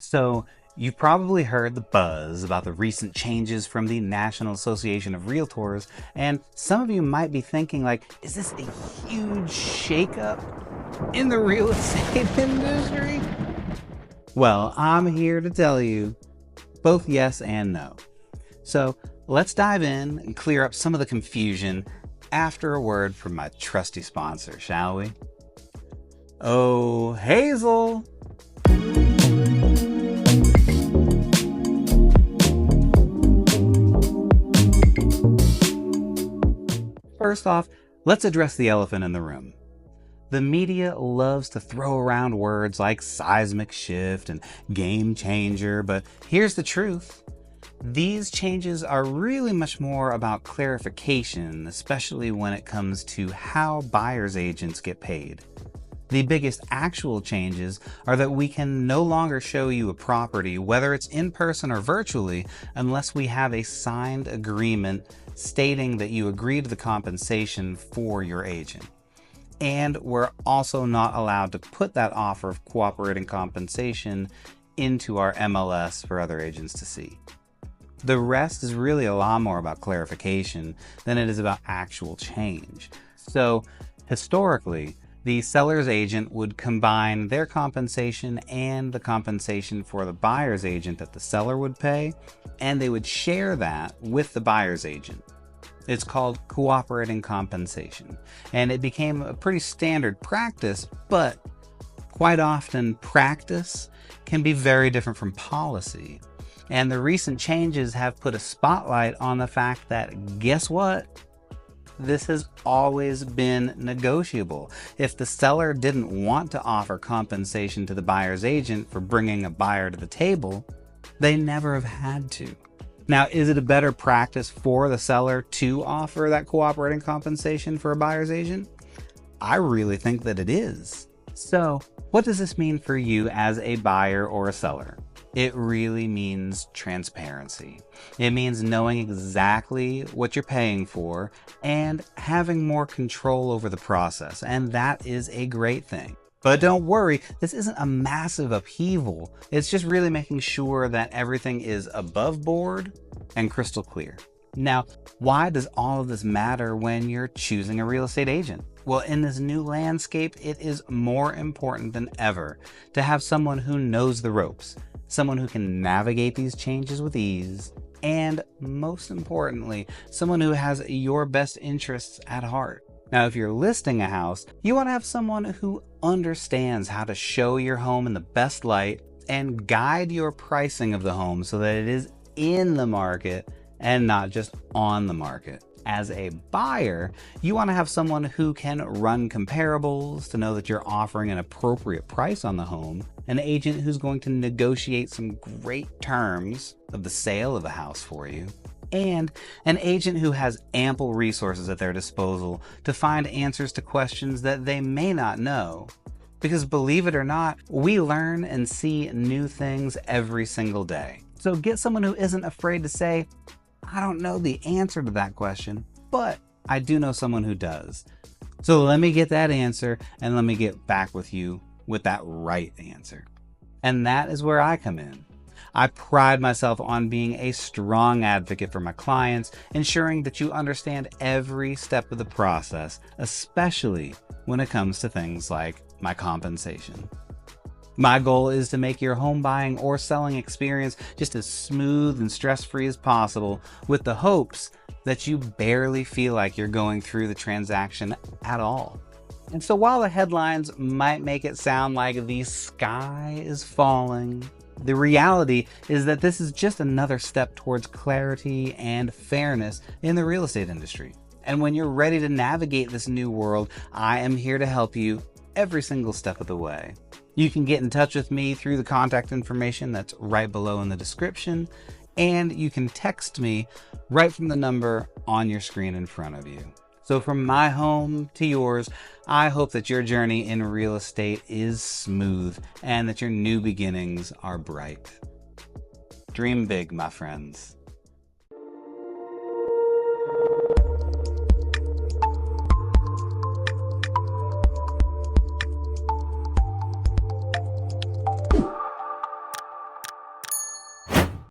So you've probably heard the buzz about the recent changes from the National Association of REALTORS, and some of you might be thinking like, is this a huge shakeup in the real estate industry? Well, I'm here to tell you both yes and no. So let's dive in and clear up some of the confusion after a word from my trusty sponsor, shall we? Oh, Hazel! First off, let's address the elephant in the room. The media loves to throw around words like seismic shift and game changer, but here's the truth. These changes are really much more about clarification, especially when it comes to how buyer's agents get paid. The biggest actual changes are that we can no longer show you a property, whether it's in person or virtually, unless we have a signed agreement stating that you agree to the compensation for your agent. And we're also not allowed to put that offer of cooperating compensation into our MLS for other agents to see. The rest is really a lot more about clarification than it is about actual change. So historically, the seller's agent would combine their compensation and the compensation for the buyer's agent that the seller would pay, and they would share that with the buyer's agent. It's called cooperating compensation, and it became a pretty standard practice, but quite often practice can be very different from policy. And the recent changes have put a spotlight on the fact that, guess what? This has always been negotiable. If the seller didn't want to offer compensation to the buyer's agent for bringing a buyer to the table, they never have had to. Now, is it a better practice for the seller to offer that cooperating compensation for a buyer's agent? I really think that it is. So, what does this mean for you as a buyer or a seller? It really means transparency. It means knowing exactly what you're paying for and having more control over the process, and that is a great thing. But don't worry, this isn't a massive upheaval. It's just really making sure that everything is above board and crystal clear. Now, why does all of this matter when you're choosing a real estate agent? Well, in this new landscape, it is more important than ever to have someone who knows the ropes, someone who can navigate these changes with ease, and most importantly, someone who has your best interests at heart. Now, if you're listing a house, you want to have someone who understands how to show your home in the best light and guide your pricing of the home so that it is in the market and not just on the market. As a buyer, you want to have someone who can run comparables to know that you're offering an appropriate price on the home, an agent who's going to negotiate some great terms of the sale of the house for you, and an agent who has ample resources at their disposal to find answers to questions that they may not know. Because believe it or not, we learn and see new things every single day. So get someone who isn't afraid to say, I don't know the answer to that question, but I do know someone who does. So let me get that answer and let me get back with you with that right answer. And that is where I come in. I pride myself on being a strong advocate for my clients, ensuring that you understand every step of the process, especially when it comes to things like my compensation. My goal is to make your home buying or selling experience just as smooth and stress-free as possible, with the hopes that you barely feel like you're going through the transaction at all. And so while the headlines might make it sound like the sky is falling, the reality is that this is just another step towards clarity and fairness in the real estate industry. And when you're ready to navigate this new world, I am here to help you every single step of the way. You can get in touch with me through the contact information that's right below in the description, and you can text me right from the number on your screen in front of you. So from my home to yours, I hope that your journey in real estate is smooth and that your new beginnings are bright. Dream big, my friends.